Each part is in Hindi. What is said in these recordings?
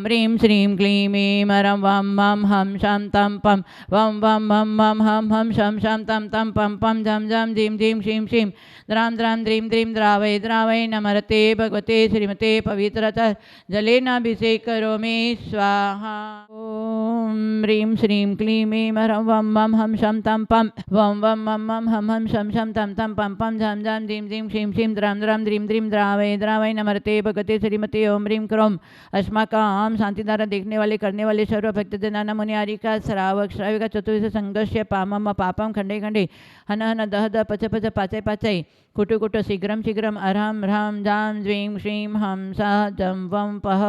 ह्रीं श्रीं क्लीं ऐं मरं वं मं हं शं तं पं वं वं मं मं हं शं शं तं तं पं पं झं झं झीं झीं शीं शीं द्रां द्रां द्रीं द्रीं द्रावै नमरते भगवते श्रीमते पवित्रतः जलेनाभिषेकरोमि स्वाहा। ॐ ह्रीं श्रीं क्लीं ऐं मरं वं मं हं शं तं पं वं वं मं मं हं शं शं तं तं पं पं झं झं झीं झीं शीं शीं द्रां द्रां द्रीं द्रीं द्रावै नमरते भगवते श्रीमते ओम ह्रीं क्रों अस्माकं शांतिधारा देखने वाले करने वाले सर्व भक्तजनानां मुनि आरिका श्रावक श्राविका चतुर्विध संघर्ष्य पामम पापम खंडे खंडे हन हन दह दह पच पच पाचय पाचय कुटु कुटु शीघ्रम शीघ्रम अरहम ह्रां जां ज्वीं श्रीं हं सा जं वं पह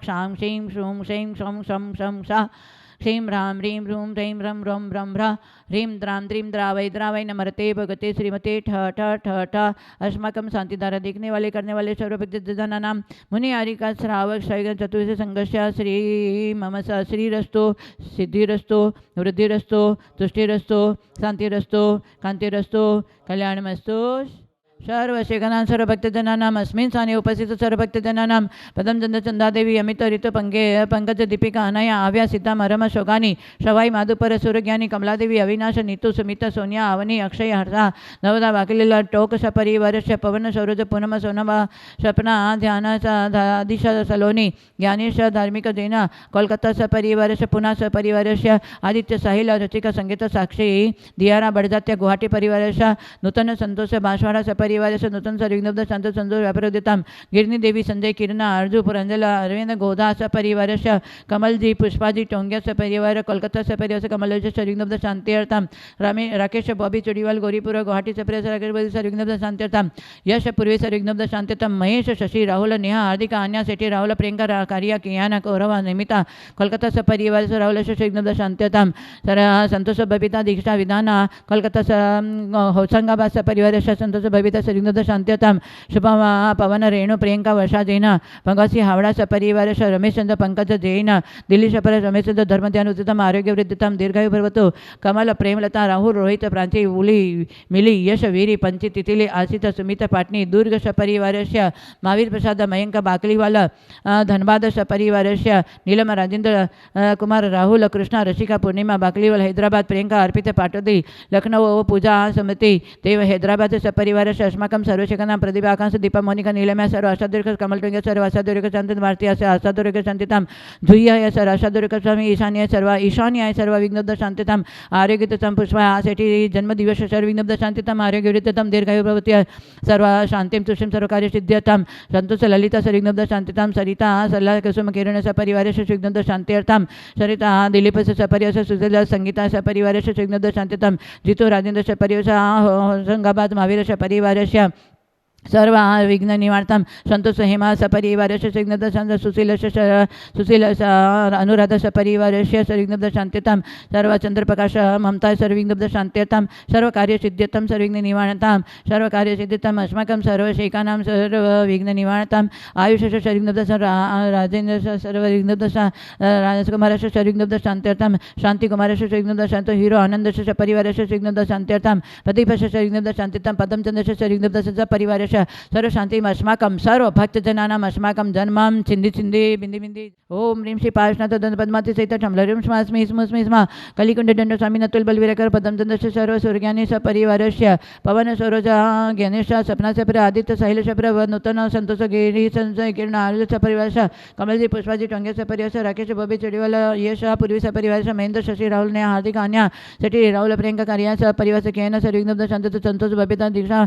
क्षां शीं श्रूं शैं शं शं शं सा श्रीं ह्रां ह्रीं ह्रूं ह्रैं ह्रं ह्रौं ह्रं ह्रा ह्रीं द्रां द्रीं द्रावै नमरते भगवते श्रीमते ठ ठ ठ ठ। अस्माकं शांतिधारा देखने वाले करने वाले सर्व भक्तजनानां मुनि आरिका श्रावक श्राविका चतुर्विध संघर्ष्य श्री मम श्रीरस्तो सिद्धिरस्तो वृद्धिरस्तो तुष्टिरस्तो शांतिरस्तो कांतिरस्तो कल्याणमस्तु। सर्व शेखनां सर्व भक्तजनानां अस्मिन् स्थाने उपस्थित सर्व भक्तजनानां पदम चंद चंदादेवी अमित ऋत पंकज दीपिका अनया आव्या सीता मरम शोगानी शवाई माधुपर सूर्यज्ञानी कमलादेवी अविनाश नीतू सुमित सोनिया अवनी अक्षय हर्षा नवदा वाकिलीला टोक सपरिवर्ष पवन सौरज पूनम सोनम सपना ध्यान दिश सलोनी ज्ञानेश धार्मिक जैन कोलकाता सपरिवर्ष पुना सपरिवर्ष आदित्य साहिल रचिका संगीत साक्षी दियारा बड़जात्य गुवाहाटी परिवर्ष नूतन संतोष बांसवाड़ा सपरिवार नूतन सर्विघ्नब्ध शांत संतोष व्यापारोदिताम गिरनी देवी संजय किरणा अर्जु पुरंजल अरविंद गोधा सपरिवार कमलजी पुष्पाजी टोंगिया सपरिवार कोलकाता सपरिवार कमलज सर्विघ्नब्ध शांत्यर्थम राकेश बॉबी चुड़ीवाल गौरीपुर गुवाहाटी सपरिवार राकेश सर्विघ्नब्ध शांत्यर्थम यश पूर्वी सर्विघ्नब्ध शांत्यर्थम महेश शशि राहुल नेहा हार्दिक आन्या सेठी राहुल प्रियंका कारिया कियाना कौरवा निमिता कोलकाता सपरिवार राहुल सर्विघ्नब्ध शांत्यर्थम संतोष बबीता दीक्षा विधाना कोलकाता होशंगाबाद सपरिवार संतोष बबीता सर्विघ्नब्ध शांत्यताम शुभमा पवन रेणु प्रियंका वर्षा जैन भगवती हावड़ा सपरिवार रमेश चंद्र पंकज जैन दिल्ली सपर रमेश चंद्र धर्म ध्यान उचितम आरोग्य वृद्धितम दीर्घायु भवतु कमल प्रेमलता राहुल रोहित प्रांची उली मिली यश वीरी पंची तितिली आशित सुमित पाटनी दुर्ग सपरिवार महावीर प्रसाद मयंक बाकलीवाल धनबाद सपरिवार नीलम राजेंद्र कुमार राहुल कृष्णा रशिका पूर्णिमा बाकलीवाल हैदराबाद प्रियंका अर्पित पाटोदी लखनऊ पूजा समिति देव हैदराबाद सपरिवार अस्माकं सर्वशेखनां प्रतिभा आकांक्ष दीपा मोनिका नीलमय सर्व अष्टादुर्ग कमलटुंग सर्व अष्टादुर्ग शांति भारती अष्टादुर्ग शांतितां धुय्य सर्व अष्टादुर्ग स्वामी ईशान्य सर्व विघ्नब्ध शांतितां आरोग्यतम पुष्पा सेठी जन्मदिवस सर्व विघ्नब्ध शांतितां आरोग्यवृद्धतम दीर्घायु भवति सर्व शांतिं तुष्टिं सर्व कार्य सिद्ध्यतां संतोष ललिता सर्विघ्नब्ध शांतितां सरिता सल्ला कुसुम किरण सपरिवार विघ्नब्ध शांत्यर्थां सरिता दिलीप सपरिवार सुशीला संगीता सपरिवार विघ्नब्ध शांतितां जितू राजेंद्र सपरिवार होशंगाबाद महावीर सपरिवार सर्व विघ्न निवार्तां संतोष हेमा सपरिवार विघ्नब्ध शांत सुशील अनुराधा सपरिवार विघ्नब्ध शांत्यतां सर्व चंद्रप्रकाश ममता सर्व विघ्नब्ध शांत्यतां सर्व कार्य सिद्ध्यतां सर्वविघ्न निवारतां सर्व कार्य सिद्ध्यतां अस्माकं सर्व शेखानां सर्व विघ्न निवारतां आयुष विघ्नब्ध राजेंद्र सर्व विघ्नब्ध राजकुमार विघ्नब्ध शांत्यर्थां शांति कुमार विघ्नब्ध शांत हीरो आनंद सपरिवार विघ्नब्ध शांत्यर्थां प्रदीप विघ्नब्ध शांत्यतां पदम चंद्र विघ्नब्ध परिवार सर्व शांति अस्माकं सर्व भक्तजनानां अस्माकं जन्मं छिंदी छिंदी बिंदी बिंदी ओम ह्रीं श्री पार्श्वनाथ दंत पद्मावती सहित ठमलरीं स्मास्मि स्मि स्म कलिकुंड दंड स्वामी नतुल बलवीरकर पदम चंद्र सर्व सूर्यज्ञानी सपरिवारस्य पवन सरोज ज्ञानेश सपना सपर आदित्य साहिल सपर नूतन संतोष गिरी संजय किरण आयुष सपरिवार कमलजी पुष्पाजी टोंगे सपरिवार राकेश बॉबी चुड़ीवाल यश पूर्वी सपरिवार महेंद्र शशि राहुल ने हार्दिक आन्या सेठी राहुल प्रियंका कारिया सपरिवार केन सर्विघ्नब्ध शांत संतोष बबीता दीक्षा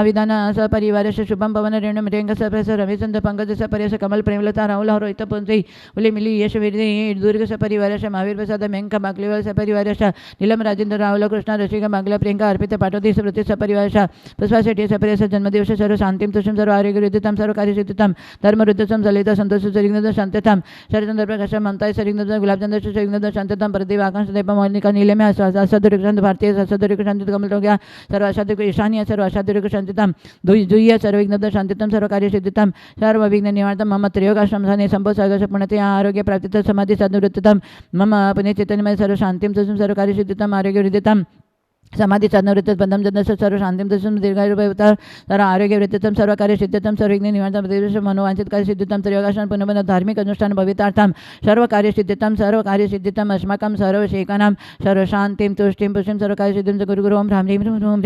विधान सपरिवार शुभम पवन रेणु मृंग सपरिवार रविचंद्र पंकज सपरिवार कमल प्रेमलता राहुल रोहित पुंजी उली मिली यश वीरी दुर्ग सपरिवार महावीर प्रसाद मेंका बाकलीवाल सपरिवार नीलम राजेंद्र राहुल कृष्णा रशिका बांगला प्रियंका अर्पित पाटोदी स्मृति सपरिवार पुष्पा शेट्टी सपरिवार जन्मदिवस सर्व शांतिम तुष्टिं सर्व आरोग्य वृद्धितां सर्व कार्य सिद्धितां धर्म वृद्धतम ललिता संतोष सर्विघ्नब्ध शांत्यतां शरचंद्र प्रकाश ममता सर्विघ्नब्ध गुलाबचंद्र सर्विघ्नब्ध शांत्यतां प्रदीप आकांक्ष दीपा मोनिका नीलमय अष्टादुर्ग शांत भारतीय अष्टादुर्ग शांति कमल टोंगिया सर्व अष्टादुर्ग ईशान्य सर्व अष्टादुर्ग शांतितां धुय तुह्य सर्वविघ्न शांतितम सर्वकार्य सिद्धितम सर्वविघ्न निवारणम मम त्रयोगाश्रम संभव सागर पुण्यते आरोग्य प्राप्तित समाधि सद्निवृत्तितम मम अपने चैतन्यमय सर्व शांतिम तुष्टिम सर्वकार्य सिद्धितम आरोग्य वृद्धितम समाधि सद्निवृत्त बंधम जन्म सर्व शांतिम तुष्टिम दीर्घायुर्भवता सर्व आरोग्य वृद्धितम सर्व कार्य सिद्धितम सर्वविघ्न निवारणम मनोवांछित कार्य सिद्धितम त्रयोगाश्रम पुनर्बंध धार्मिक अनुष्ठान भवितार्थम सर्व कार्य सिद्धितम अस्माकं सर्व शेकानां सर्व शांतिम तुष्टिम पुष्टिम सर्व कार्य सिद्धिम गुरु गुरु ओम ह्रीं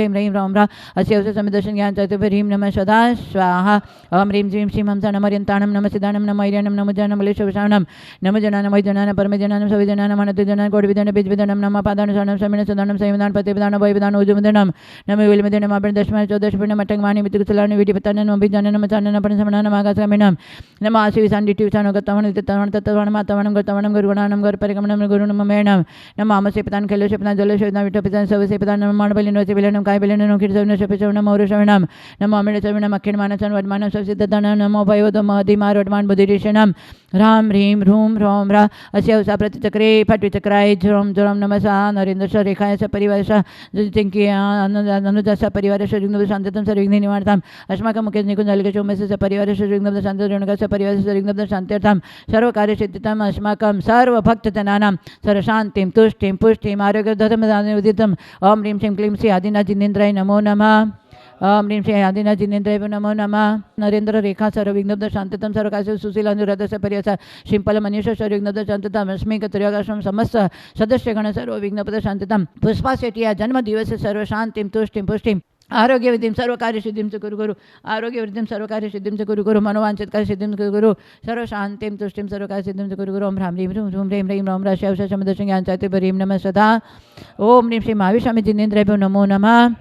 ह्रीं राम रा अस्य अवसर समिदर्शन ज्ञान चतुर्थ ह्रीं नमः सदा स्वाहा ओम ह्रीं श्रीं श्रीं हंस नम यंताणम नम सिद्धाणम नम ऐर्यणम नम जन मलेश्वरम नम जनान वै जनान परम जनान सवि जनान मनत जनान कोटि विधान बीज विधानम नम पादान शरणम समिन सदानम संविधान पति विधान वै विधान उजुमदनम नम विलमदनम आपण दशमान चौदश पूर्ण मटंगवाणी मितुकुसलानि विधि पतनन नम विधानन मचानन आपण समनान आगासमिनम नम आसि विसान दिटि विसान गतवन ततवन ततवन मातवन गतवनम गुरुगुणानम गुरु परिगमनम गुरु नम मेणम नम आमसे पितान खेलो पितान जलो पितान विठो पितान सवसे पितान नम माणबलिन वसे बिलनम काय बिलनम नोखिर सवन शपिसवनम और शवनम नम अमिण सवनम अखिण मानसन वडमानम सवसिद्धतन नमो भयोद महदिमार वडमान बुद्धिरिषणम राम ह्रीं ह्रूम ह्रौम रा अस्य उसा प्रतिचक्रे फट्विचक्राय झ्रोम झ्रोम नमसा नरेंद्र रेखाय स परिवारश जिंकी अनुजस परिवार विघ्न शांततम सर्वविघ्न निवारणम अस्माकं मुखे निकुंजलिके चौमस्य स परिवार विघ्न शांत रेणुकस्य परिवार विघ्न शांत्यर्थम सर्व कार्य सिद्धितम अस्माकं सर्व भक्तजनानां सर्व शांतिं तुष्टिं पुष्टिं आरोग्य धर्म उदितम ओम ह्रीं श्रीं क्लीं श्री आदिनाथ जिनेन्द्राय नमो नमः ओम ह्रीं श्री आदिनाथ जिनेन्द्राय नमो नमः नरेंद्र रेखा सर्व विघ्न शांततम सर्व कार्य सुशील अनुराधस्य परिवार शिंपल मनीष सर्व विघ्न शांततम अस्मिक त्रयोगाश्रम समस्त सदस्यगण सर्व विघ्न शांततम पुष्पा शेट्टी जन्म दिवस सर्व शांतिं तुष्टिं पुष्टिं आरोग्य विधिम सर्व कार्य सिद्धिम च गुरु गुरु आरोग्य विधिम सर्व कार्य सिद्धिम च गुरु गुरु मनोवांछित कार्य सिद्धिम च गुरु सर्व शांतिम तुष्टिम सर्व कार्य सिद्धिम च गुरु गुरु ओम ह्रीं ह्रीं राम राशि अवश्य समिदर्शन ज्ञान चाहते ह्रीं नमः सदा ओम ह्रीं श्री महावीर स्वामी जिनेन्द्राय नमो नमः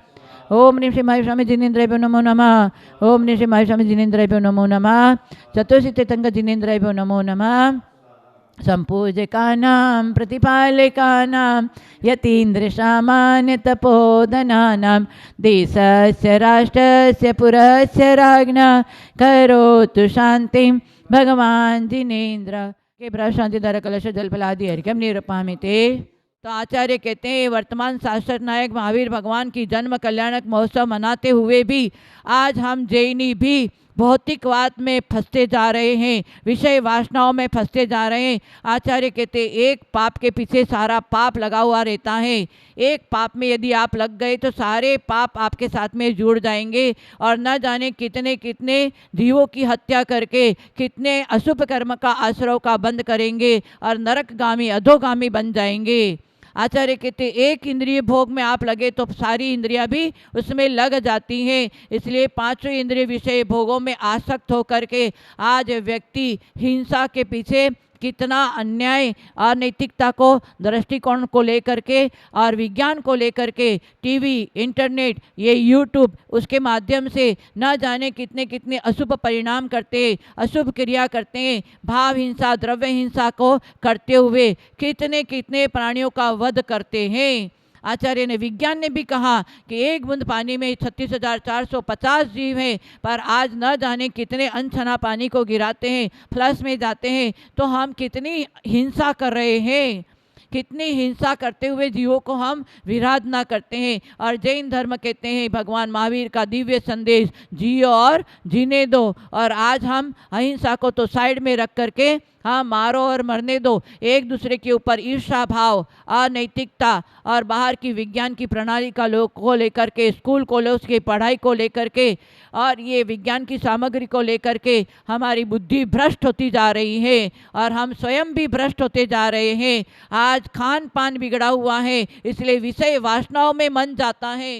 ओम ह्रीं श्री महावीर स्वामी जिनेन्द्राय नमो नमः ओम ह्रीं श्री महावीर स्वामी जिनेन्द्राय नमो नमः चतुर्सिद्धि जिनेन्द्राय नमो नमः संपूजकानां प्रतिपालकानां यतीन्द्रसामान्य तपोधनानां देशस्य राष्ट्रस्य पुरस्य राज्ञा करोतु शांतिं भगवान जिनेन्द्र के ब्रह्मशांतिधारा कलश जलफलादि हरिकम निरूपामिते। तो आचार्य कहते हैं वर्तमान शास्त्र नायक महावीर भगवान की जन्म कल्याणक महोत्सव मनाते हुए भी आज हम जैनी भी भौतिकवाद में फंसते जा रहे हैं, विषय वासनाओं में फंसते जा रहे हैं। आचार्य कहते एक पाप के पीछे सारा पाप लगा हुआ रहता है। एक पाप में यदि आप लग गए तो सारे पाप आपके साथ में जुड़ जाएंगे और न जाने कितने कितने जीवों की हत्या करके कितने अशुभ कर्म का आश्रव का बंद करेंगे और नरकगामी अधोगामी बन जाएंगे। आचार्य कहते एक इंद्रिय भोग में आप लगे तो सारी इंद्रियां भी उसमें लग जाती हैं। इसलिए पांचों इंद्रिय विषय भोगों में आसक्त होकर के आज व्यक्ति हिंसा के पीछे कितना अन्याय अनैतिकता को दृष्टिकोण को लेकर के और विज्ञान को लेकर के टीवी इंटरनेट ये यूट्यूब उसके माध्यम से न जाने कितने कितने अशुभ परिणाम करते हैं, अशुभ क्रिया करते हैं। भाव हिंसा द्रव्य हिंसा को करते हुए कितने कितने प्राणियों का वध करते हैं। आचार्य ने विज्ञान ने भी कहा कि एक बूंद पानी में 36,450 जीव हैं, पर आज न जाने कितने अनछना पानी को गिराते हैं, फ्लश में जाते हैं। तो हम कितनी हिंसा कर रहे हैं, कितनी हिंसा करते हुए जीवों को हम विराधना करते हैं। और जैन धर्म कहते हैं भगवान महावीर का दिव्य संदेश जियो और जीने दो। और आज हम अहिंसा को तो साइड में रख करके हाँ मारो और मरने दो, एक दूसरे के ऊपर ईर्ष्या भाव अनैतिकता और बाहर की विज्ञान की प्रणाली का लोग को लेकर के स्कूल कॉलेज की पढ़ाई को लेकर के और ये विज्ञान की सामग्री को लेकर के हमारी बुद्धि भ्रष्ट होती जा रही है और हम स्वयं भी भ्रष्ट होते जा रहे हैं। आज खान पान बिगड़ा हुआ है, इसलिए विषय वासनाओं में मन जाता है।